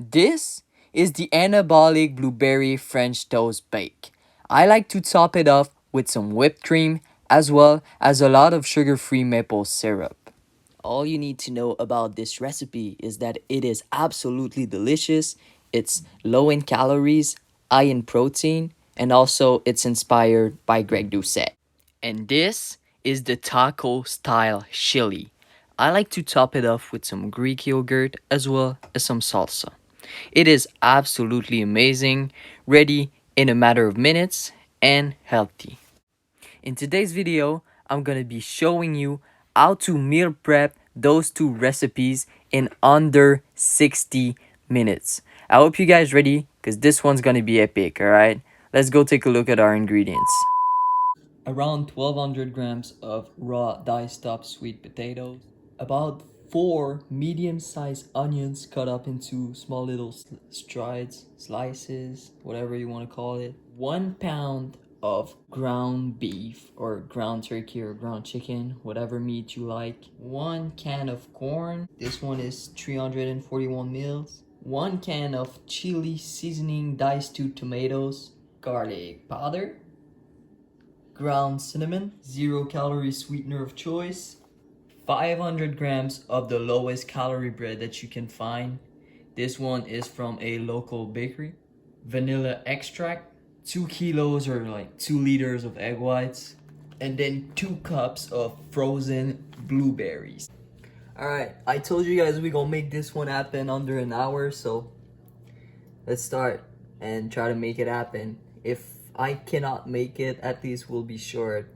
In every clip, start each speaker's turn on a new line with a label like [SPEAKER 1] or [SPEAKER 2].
[SPEAKER 1] This is the Anabolic Blueberry French Toast Bake. I like to top it off with some whipped cream as well as a lot of sugar-free maple syrup. All you need to know about this recipe is that it is absolutely delicious, it's low in calories, high in protein, and also it's inspired by Greg Doucette. And this is the taco style chili. I like to top it off with some Greek yogurt as well as some salsa. It is absolutely amazing, ready in a matter of minutes, and healthy. In today's video, I'm gonna be showing you how to meal prep those two recipes in under 60 minutes. I hope you guys ready because this one's gonna be epic, alright? Let's go take a look at our ingredients. Around 1200 grams of raw diced up sweet potatoes, about 4 medium-sized onions cut up into small little slices, whatever you want to call it, 1 pound of ground beef or ground turkey or ground chicken, whatever meat you like, 1 can of corn, this one is 341 mils, 1 can of chili seasoning, diced 2 tomatoes, garlic powder, ground cinnamon, 0-calorie sweetener of choice, 500 grams of the lowest calorie bread that you can find. This one is from a local bakery. Vanilla extract, 2 kilos or like 2 liters of egg whites, and then 2 cups of frozen blueberries. Alright, I told you guys we gonna make this one happen under an hour, so let's start and try to make it happen. If I cannot make it, at least we'll be short.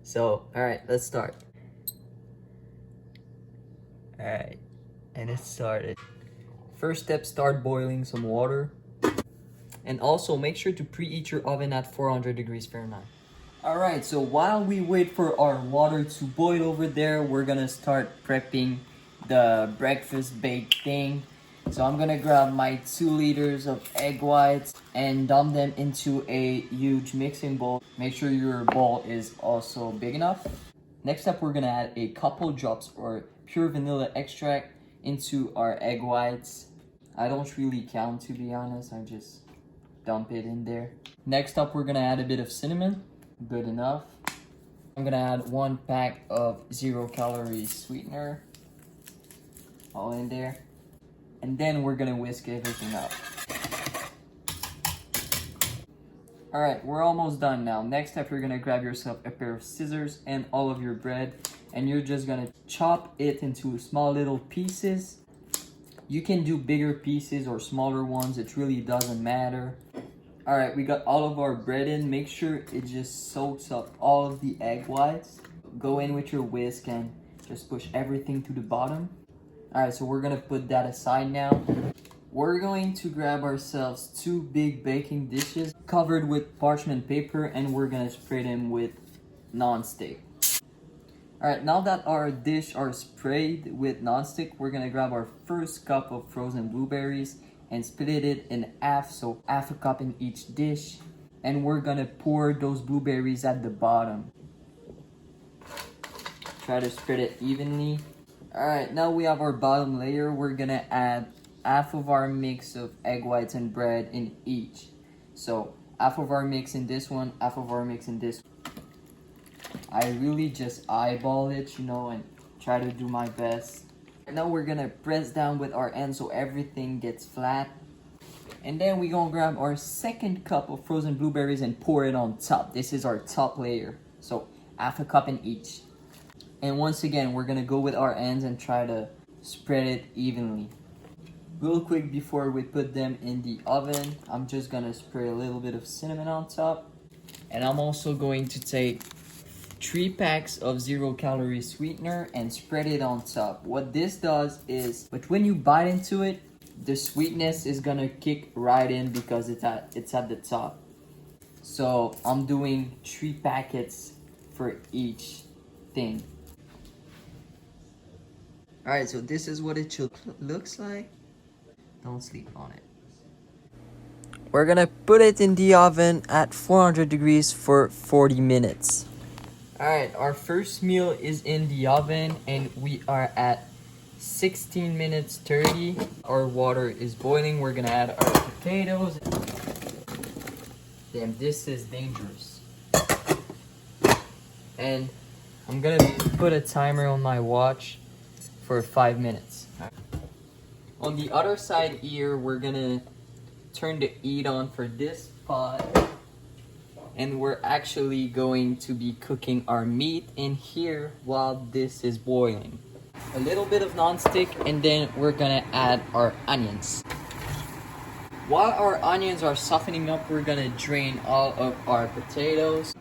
[SPEAKER 1] So, alright, let's start. Alright, and it started. First step, start boiling some water. And also make sure to preheat your oven at 400 degrees Fahrenheit. Alright, so while we wait for our water to boil over there, we're gonna start prepping the breakfast bake thing. So I'm gonna grab my 2 liters of egg whites and dump them into a huge mixing bowl. Make sure your bowl is also big enough. Next up, we're gonna add a couple drops of pure vanilla extract into our egg whites. I don't really count, to be honest, I just dump it in there. Next up, we're gonna add a bit of cinnamon, good enough. I'm gonna add 1 pack of 0-calorie sweetener, all in there. And then we're gonna whisk everything up. Alright, we're almost done now. Next step, you're gonna grab yourself a pair of scissors and all of your bread, and you're just gonna chop it into small little pieces. You can do bigger pieces or smaller ones, it really doesn't matter. Alright, we got all of our bread in. Make sure it just soaks up all of the egg whites. Go in with your whisk and just push everything to the bottom. Alright, so we're gonna put that aside now. We're going to grab ourselves 2 big baking dishes covered with parchment paper, and we're gonna spray them with non-stick. Alright, now that our dish are sprayed with non-stick, we're gonna grab our first cup of frozen blueberries and split it in half, so half a cup in each dish. And we're gonna pour those blueberries at the bottom. Try to spread it evenly. Alright, now we have our bottom layer. We're gonna add half of our mix of egg whites and bread in each. So half of our mix in this one, half of our mix in this one. I really just eyeball it, you know, and try to do my best. And now we're gonna press down with our hand so everything gets flat. And then we're gonna grab our second cup of frozen blueberries and pour it on top. This is our top layer. So half a cup in each. And once again, we're gonna go with our hands and try to spread it evenly. Real quick before we put them in the oven, I'm just gonna spray a little bit of cinnamon on top. And I'm also going to take 3 packs of 0-calorie sweetener and spread it on top. What this does is, but when you bite into it, the sweetness is gonna kick right in because it's at the top. So I'm doing 3 packets for each thing. Alright, so this is what it should looks like. Don't sleep on it. We're gonna put it in the oven at 400 degrees for 40 minutes. Alright, our first meal is in the oven and we are at 16 minutes 30. Our water is boiling. We're gonna add our potatoes. Damn, this is dangerous. And I'm gonna put a timer on my watch for 5 minutes. On the other side here, we're gonna turn the heat on for this pot. And we're actually going to be cooking our meat in here while this is boiling. A little bit of nonstick, and then we're gonna add our onions. While our onions are softening up, we're gonna drain all of our potatoes.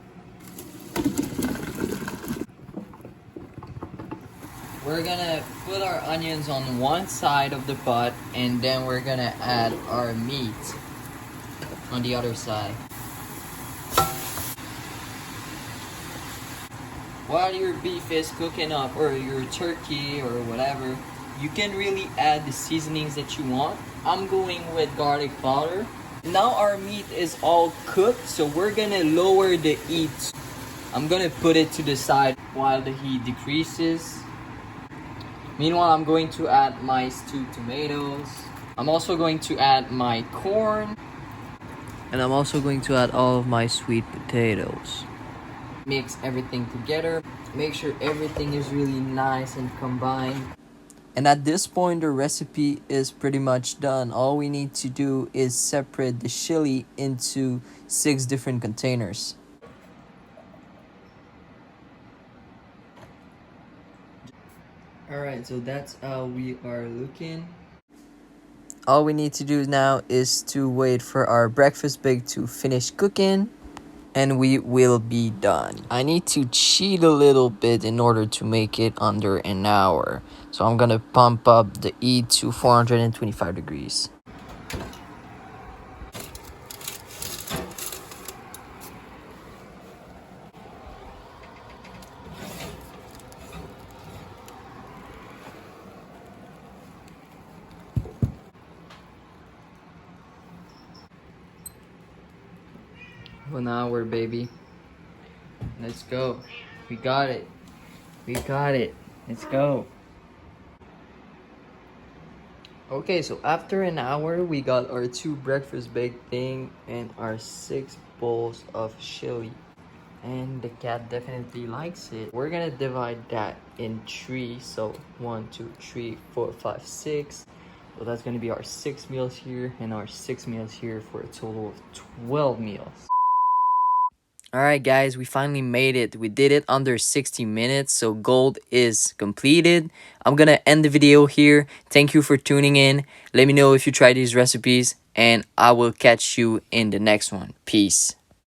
[SPEAKER 1] We're gonna put our onions on one side of the pot, and then we're gonna add our meat on the other side. While your beef is cooking up, or your turkey or whatever, you can really add the seasonings that you want. I'm going with garlic powder. Now our meat is all cooked, so we're gonna lower the heat. I'm gonna put it to the side while the heat decreases. Meanwhile, I'm going to add my stewed tomatoes. I'm also going to add my corn. And I'm also going to add all of my sweet potatoes. Mix everything together. Make sure everything is really nice and combined. And at this point, the recipe is pretty much done. All we need to do is separate the chili into 6 different containers. Alright, so that's how we are looking. All we need to do now is to wait for our breakfast bake to finish cooking, and we will be done. I need to cheat a little bit in order to make it under an hour. So I'm gonna pump up the heat to 425 degrees. One hour, baby. Let's go. We got it. We got it. Let's go. Okay, so after an hour, we got our 2 breakfast baked thing and our 6 bowls of chili. And the cat definitely likes it. We're gonna divide that in 3. So 1, 2, 3, 4, 5, 6. So that's gonna be our 6 meals here and our 6 meals here for a total of 12 meals. Alright guys, we finally made it. We did it under 60 minutes, so gold is completed. I'm gonna end the video here. Thank you for tuning in. Let me know if you try these recipes, and I will catch you in the next one. Peace.